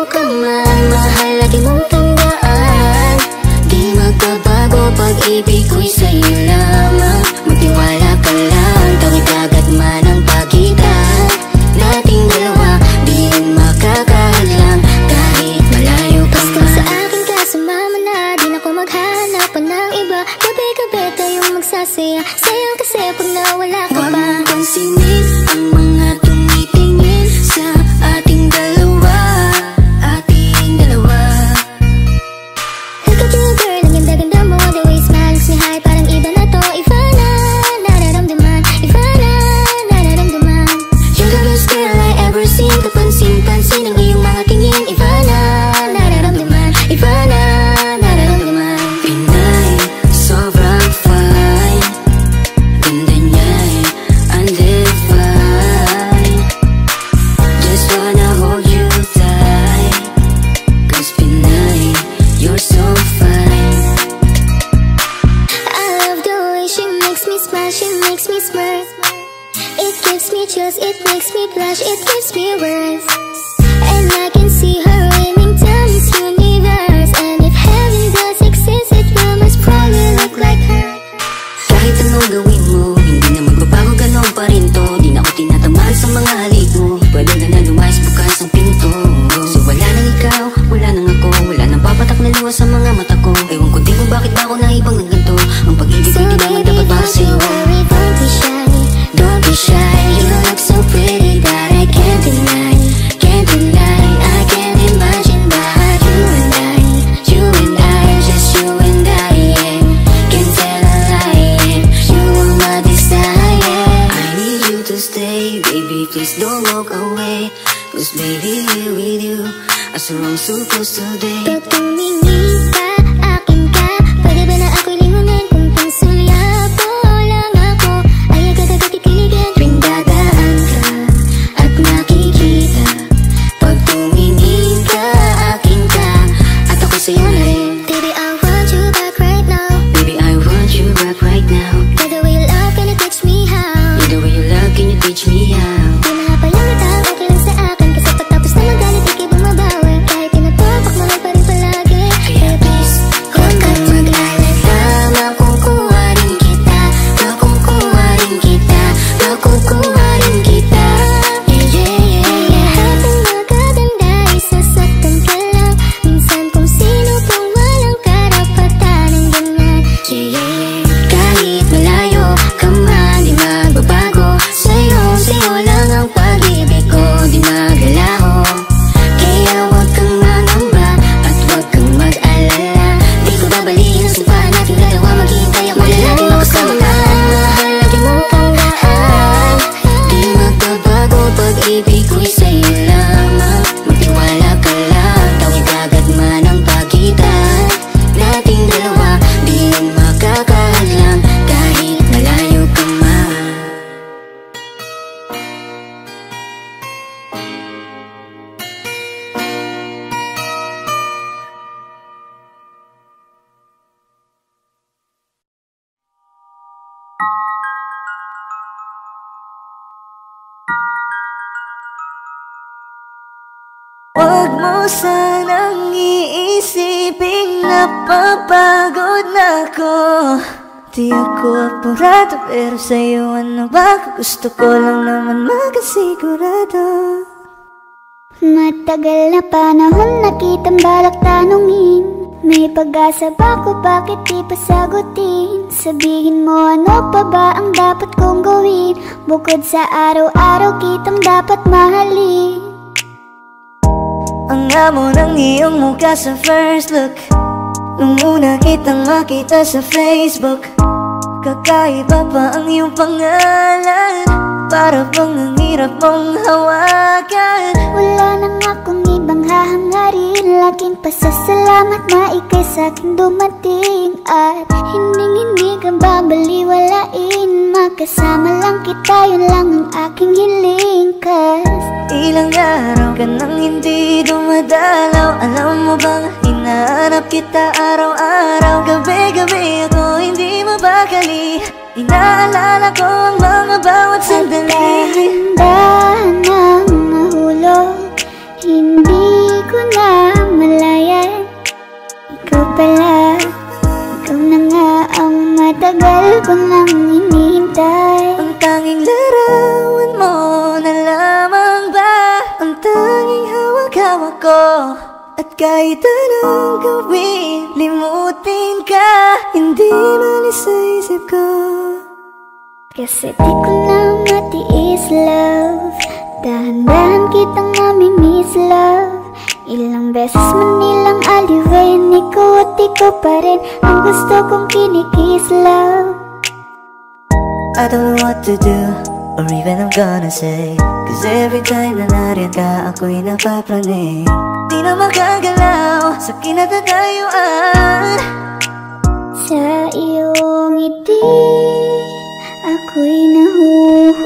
malayo ka man, mahal lagi mong tandaan, di magbabago pag-ibig ko'y sa'yo lamang. Magtiwala ka lang, tawid agad man ang pagitan nating dalawa, di yun makakahadlang kahit malayo ka man. Basta sa akin ka sumama na, di na ko maghanap pa ng iba. Gabi-gabi tayong magsasaya, sayang kasi pag nawala ka pa. Huwag mong pansinin ang mga tumitingin sa ating dalawa, ating dalawa. Look at you girl, ang ganda-ganda mo, the way you smile makes me high, parang iba na to. Iba na nararamdaman, iba na nararamdaman. You're the best girl I ever seen, kapansin-pansin ang iyong mga tingin. Iba na nararamdaman, iba na nararamdaman. Pinay, sobrang fine, ganda niya'y undefined. Just wanna hold you tight, cause Pinay, you're so fine. I love the way she makes me smile, she makes me smirk. It gives me chills, it makes me blush, it gives me words. And I can see her winning down this universe. And if heaven does exist, it will most probably look like her. Kahit anong gawin mo, hindi na magbabago, ganon pa rin to. Di na ako tinatamaan sa mga halik mo, pwede ka na lumayas, bukas ang pinto. So wala nang ikaw, wala nang ako, wala nang papatak na luha sa mga mata ko. Ewan ko din kung bakit ba ako naibang ng ganito. Ang pag-ibig hindi naman dapat para sa'yo. Don't be shy, don't be shy. You look so pretty that I can't deny, can't deny. I can't imagine but you and I, just you and I, yeah. Can't tell a lie, yeah. You are my desire. I need you to stay, baby, please don't walk away. Cause baby, here with you, I saw I'm supposed to day. Pag tumingin ka, akin ka, pwede ba na ako'y lingunin? Kung pansulyapo lang ako, ay agad-agad kikiligin. Tuwing dadaan ka at nakikita, pag tumingin ka, akin ka, at ako sa'yo na rin. Baby, I want you back right now. Baby, I want you back right now. By the way you love, can you teach me how? By the way you love, can you teach me how? Di mahapalang okay lang sa akin, kasi pagtapos na magalit, ikay bumabawi. Kahit tinatapok, mahal pa rin palagi. Kaya please, huwag kang mag-alala. Makukuha rin kita, makukuha rin kita, makukuha rin kita. Yeah, yeah, yeah, yeah. Lahat ng magaganda ay sasaktan ka lang. Minsan kung sino pang walang karapatan ng ganyan. Yeah, yeah, yeah. Kahit malayo ka man, di magbabago. Sa'yo lang ang pag-ibig ko, di maglalaho. Kaya huwag kang mangamba at huwag kang mag-alala. Di ko babaliin ang sumpahan natin dalawa, maghihintay ako na lagi makasama ka. Mahal lagi mong tandaan, di magbabago pag-ibig ko'y sa'yo lamang. Magtiwala ka lang, tawid agad man ang pagitan nating dalawa, di yun makakahadlang kahit malayo ka man. Huwag mo sanang iisiping napapagod na ako. Di ako apurado, pero sa'yo ano ba? Gusto ko lang naman makasigurado. Matagal na panahon na kitang balak tanungin, may pag-asa ba ko, bakit di pa sagutin? Sabihin mo ano pa ba ang dapat kong gawin, bukod sa araw-araw kitang dapat mahalin. Ang amo ng iyong mukha sa first look, nung una kitang makita sa Facebook. Kakaiba pa ang iyong pangalan, para bang ang hirap mong hawakan. Wala nang akong ibang hahangarin, laking pasasalamat na ikay sa'king dumating. At hindi ka babaliwalain, makasama lang kita, yun lang ang aking hiling. Cause ilang araw ka nang hindi dumadalaw, alam mo bang hinahanap kita araw-araw. Gabi-gabi ako hindi mabakali, inaalala ko ang mga bawat sandali. Handa ng nahulog, hindi ko na ko lang hinihintay. Ang tanging larawan mo na lamang ba ang tanging hawak-hawak ko. At kahit anong gawin, limutin ka, hindi malis sa isip ko. Kasi di ko na matiis, love. Dahan-dahan kitang nami-miss, love. Ilang beses man nilang aliwin, ikaw at ikaw pa rin ang gusto kong kinikiss, love. I don't know what to do, or even I'm gonna say, cause every time na nariyan ka, ako'y napapraning. Di na makagalaw sa kinatatayuan. Sa iyong ngiti, ako'y nahuhumaling.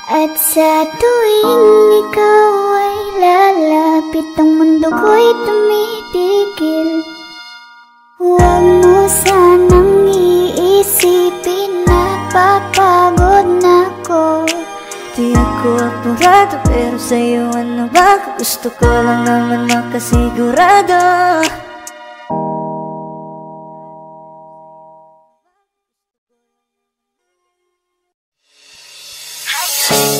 At sa tuwing ikaw ay lalapit, ang mundo ko'y tumitigil. Huwag mo sanang iisipin na papagod na ko. Di ako apurado, pero sa'yo ano ba? Gusto ko lang naman makasigurado.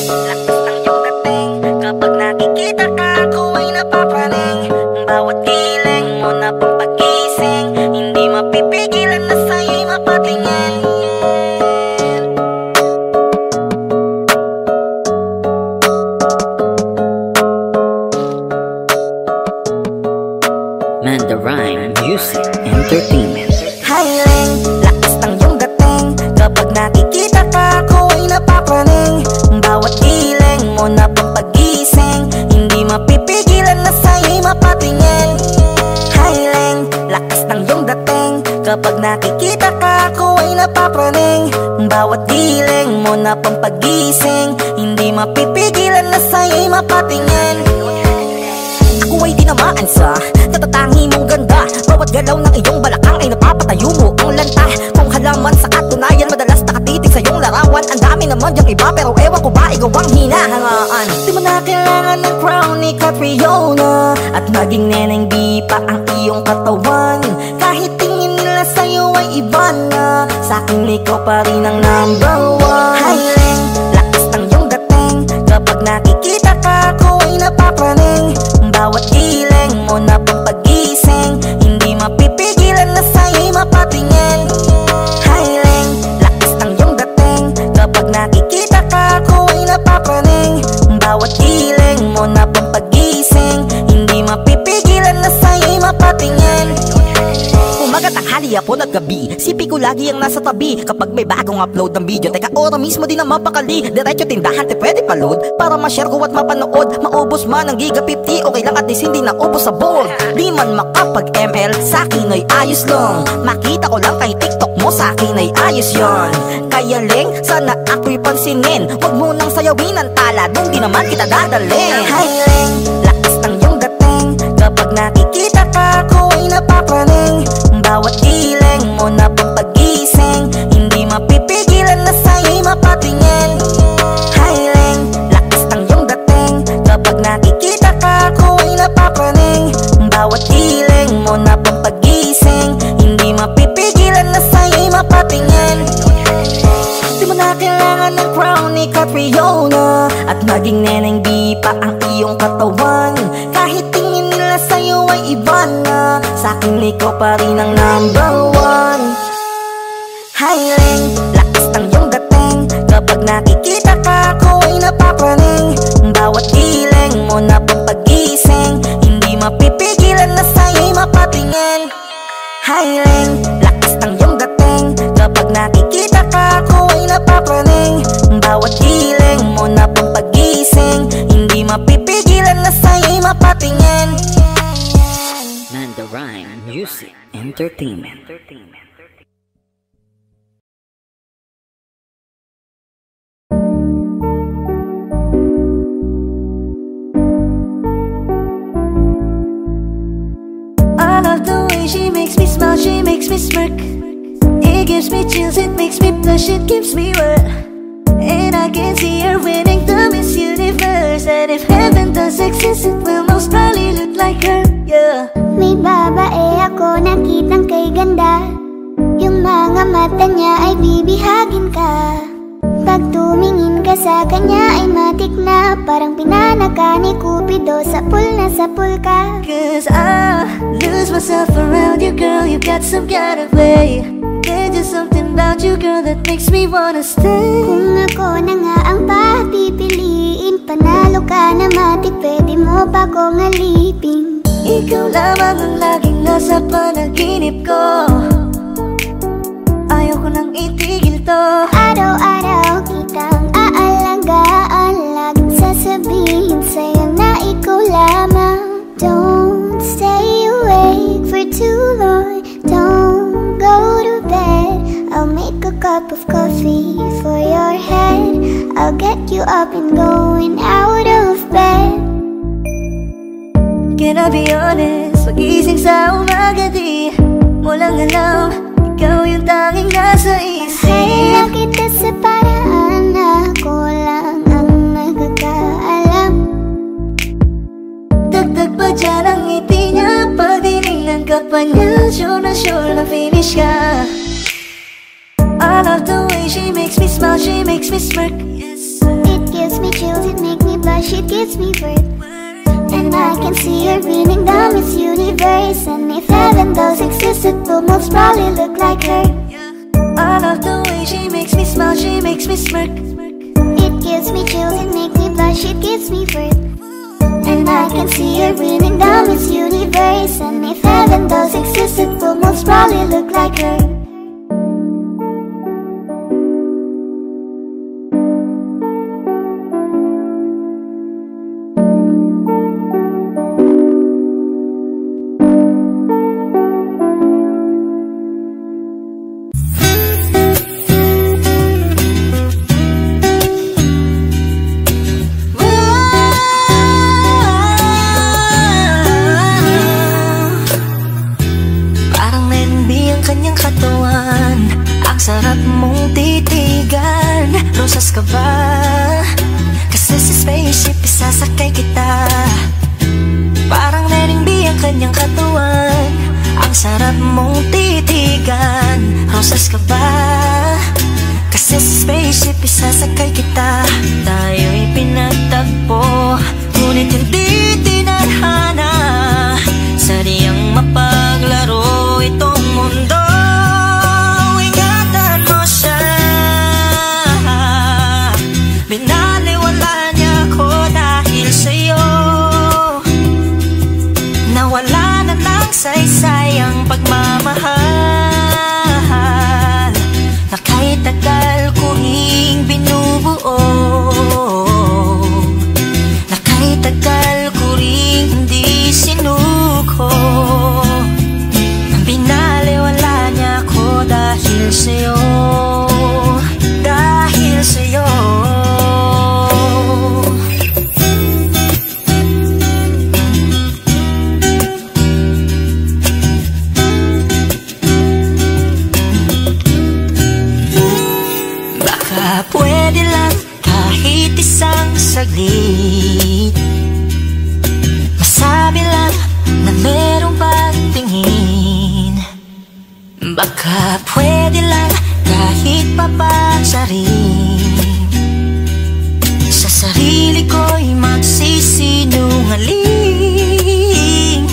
Lakas ng iyong dating, kapag nakikita ka, ako ay napapraning. Bawat giling mo na pampagising, hindi mapipigilan na sa'yo'y mapatingin. Mandarine Music Entertainment. Hiling, lakas ng iyong dating, kapag nakikita ka, ako ay napapraning. Bawat giling mo na pampagising, hindi mapipigilan na sa'yo'y mapatingin. Hiling, lakas ng iyong dating, kapag nakikita ka, ako ay napapraning. Bawat giling mo na pampagising, hindi mapipigilan na sa'yo'y mapatingin. Ako ay dinamaan sa katatangi mong ganda. Bawat galaw ng iyong balakang ay napapatayo mo ang lanta. Kung halaman sa katunayan, madalas nakatitig sa iyong larawan. Ang dami naman yung iba, pero ewan ko ba ikaw ang hinahangaan. Di mo na kailangan ng crown ni Catriona, at maging neneng di pa ang iyong katawan. Kahit tingin nila sa'yo ay iba na, sa'kin ikaw pa rin ang number one. Hiling, lakas ng iyong dating, kapag nakikita ka, ako ay napapraning. Bawat giling mo na pampagising, hindi mapipigilan na sa'yo'y mapatingin. Hiling, lakas ng iyong dating, kapag nakikita ka, ako ay napapraning. Bawat giling mo na pampagising, hindi mapipigilan na sa'yo'y mapatingin. Umaga, tanghali, hapon at gabi, sipi ko lagi ang nasa tabi. Kapag may bagong upload ng video, teka ora mismo din ang mapakali. Diretso tindahan, te pwede pa-load, para ma-share ko at mapanood. Maubos man ang giga 50, okay lang at least hindi na ubos sa board. Di man makapag-ML, sa'kin ay ayos lang. Makita ko lang kay TikTok mo, sa'kin ay ayos yon. Kaya ling, sana ako'y pansinin, wag mo nang sayawin ang tala, dun di naman kita dadalhin. Hiling, lakas ng iyong dating, kapag nakikita ka, ako ay napapraning. Bawat giling mo na pampagising, hindi mapipigilan na sa'yo'y mapatingin. Hiling, lakas ng iyong dating, kapag nakikita ka, ako ay napapraning. Bawat giling mo na pampagising, hindi mapipigilan na sa'yo'y mapatingin. Di mo na kailangan ng crown ni Catriona, at maging neneng di pa ang iyong katawan. Kahit tingin nila sa'yo ay iba na, sa'kin ikaw pa rin ang number one. Hiling, lakas ng iyong dating, kapag nakikita ka, ako ay napapraning. Bawat giling mo na pampagising, hindi mapipigilan na sa'yo'y mapatingin. Hiling, lakas ng iyong dating, kapag nakikita ka, ako ay napapraning. Bawat giling mo na pampagising, hindi mapipigilan na sa'yo'y mapatingin. Mandarine Music Entertainment. I love the way she makes me smile, she makes me smirk. It gives me chills, it makes me blush, it gives me wet. And I can see her winning the Miss Universe. And if heaven does exist, it will most probably look like her, yeah. May babae ako nakitang kay ganda, Yung mga mata niya ay bibihagin ka. Pag tumingin ka sa kanya ay matik na, parang pinanaka ni Cupido, sapul na sapul ka. Cause I lose myself around you, girl. You got some kind of way. There's just something about you, girl, that makes me wanna stay. Kung ako na nga ang papipiliin, panalo ka na matik, pwede mo pa kong alipin. Ikaw lamang ang laging nasa panaginip ko. Ayaw ko nang itigil to. Araw-araw kitang aalagaan, laging sasabihin sa'yo na ikaw lamang. Don't stay awake for too long, don't go to bed. I'll make a cup of coffee for your head. I'll get you up and going out of bed. Can I be honest? Pag-ising sa umaga di mo lang alam, ikaw yung tanging nasa isip. Mahal kita sa paraan na ako lang ang nagkakaalam. Dagdag pa dyan ang ngiti niya, pag dinignan ka pa niya, sure na finish ka. I love the way she makes me smile, she makes me smirk. It gives me chills, it makes me blush, it gives me birth. And I can see her beaming down this universe. And if heaven does exist, it will most probably look like her. I love the way she makes me smile, she makes me smirk. It gives me chills, it makes me blush, it gives me birth. And I can see her beaming down this universe. And if heaven does exist, it will most probably look like her. Sarap mong titigan, rosas ka ba? Kasi sa spaceship isasakay kita. Parang Lenny B ang kanyang katawan. Ang sarap mong titigan, rosas ka ba? Kasi sa spaceship isasakay kita. Tayo'y pinagtagpo, ngunit hindi tinadhana. Sadyang mapaglaro itong mundo. Binaliwala niya ako dahil sa'yo. Nawala na ng saysay ang pagmamahal na kahit tagal ko ring binubuo, na kahit tagal ko ring hindi sinuko. Binaliwala niya ako dahil sa'yo, dahil sa'yo. Pwede lang kahit isang saglit, masabi lang na merong pagtingin. Baka pwede lang kahit papagsarin, sa sarili ko'y magsisinungaling.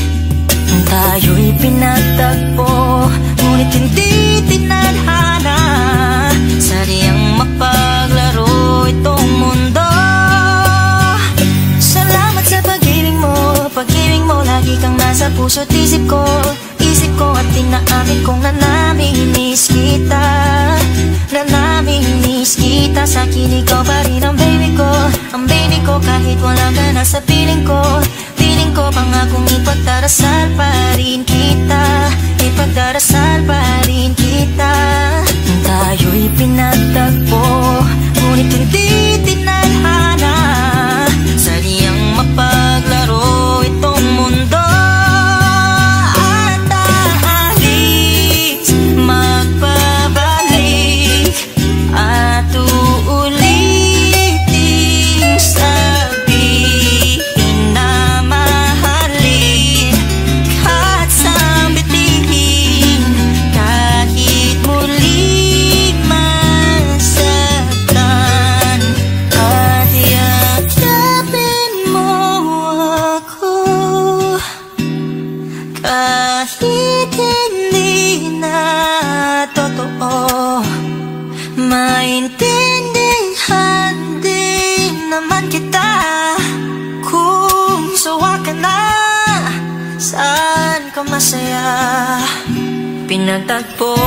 Tayo'y pinagtagpo, ngunit hindi tinadhana. Sadyang mapaglaro itong mundo. Salamat sa pag-ibig mo, lagi kang nasa puso't isip ko. Isip ko at tinaamin kong nanamimiss kita, nanamimiss kita. Sa'kin ikaw pa rin ang baby ko, ang baby ko. Kahit wala ka na sa piling ko, piling ko pangakong ipagdarasal pa rin kita, ipagdarasal pa rin kita. Tayo'y pinagtagpo, ngunit hindi tinadhana. Sadyang mapaglaro itong mundo. At aalis, magpabalik, at uulitin sabihin na mahalin. At sa Naiintindihan din naman kita kung sawa ka na, saan ka masaya. Pinagtagpo,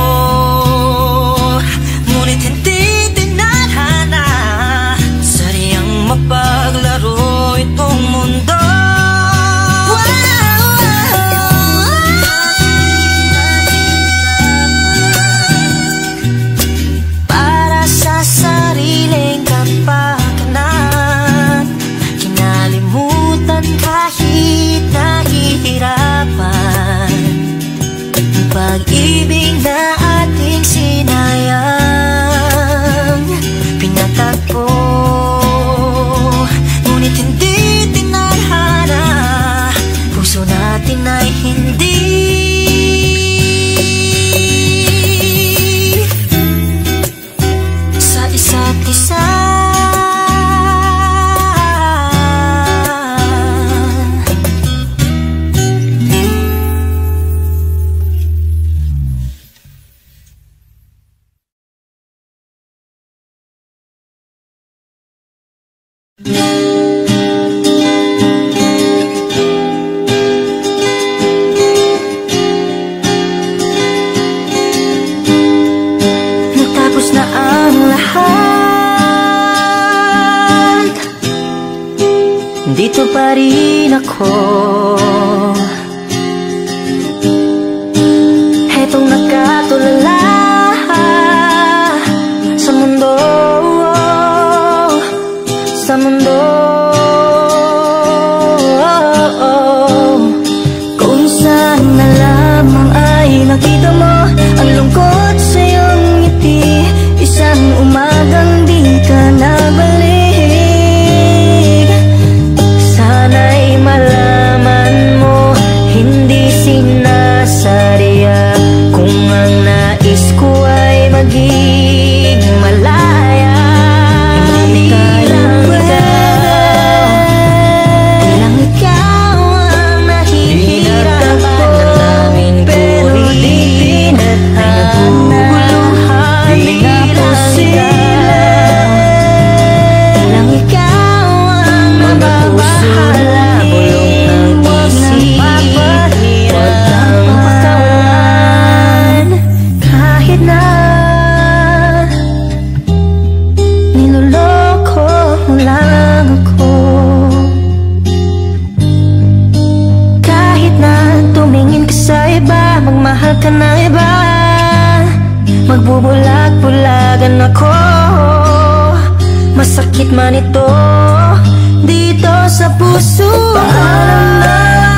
ngunit hindi tinadhana, sadyang mapaglaro itong mundo. Pag-ibig na ating sinayang, pinatagpo, ngunit hindi tinadhana, puso natin ay hindi sa isa't isa. Natapos na ang lahat, dito pa rin ako, hetong nakatulala sa mundo, sa mundo. Kung saan na lamang ay nakita mo ang lungkot sa iyong ngiti, isang umagang di ka nabalik. Sana'y malaman mo, hindi sinasadya, kung ang nais ko ay maging malaya. Magmahal ka na iba, magbubulag-bulagan ako, masakit man ito dito sa puso. Paalam na.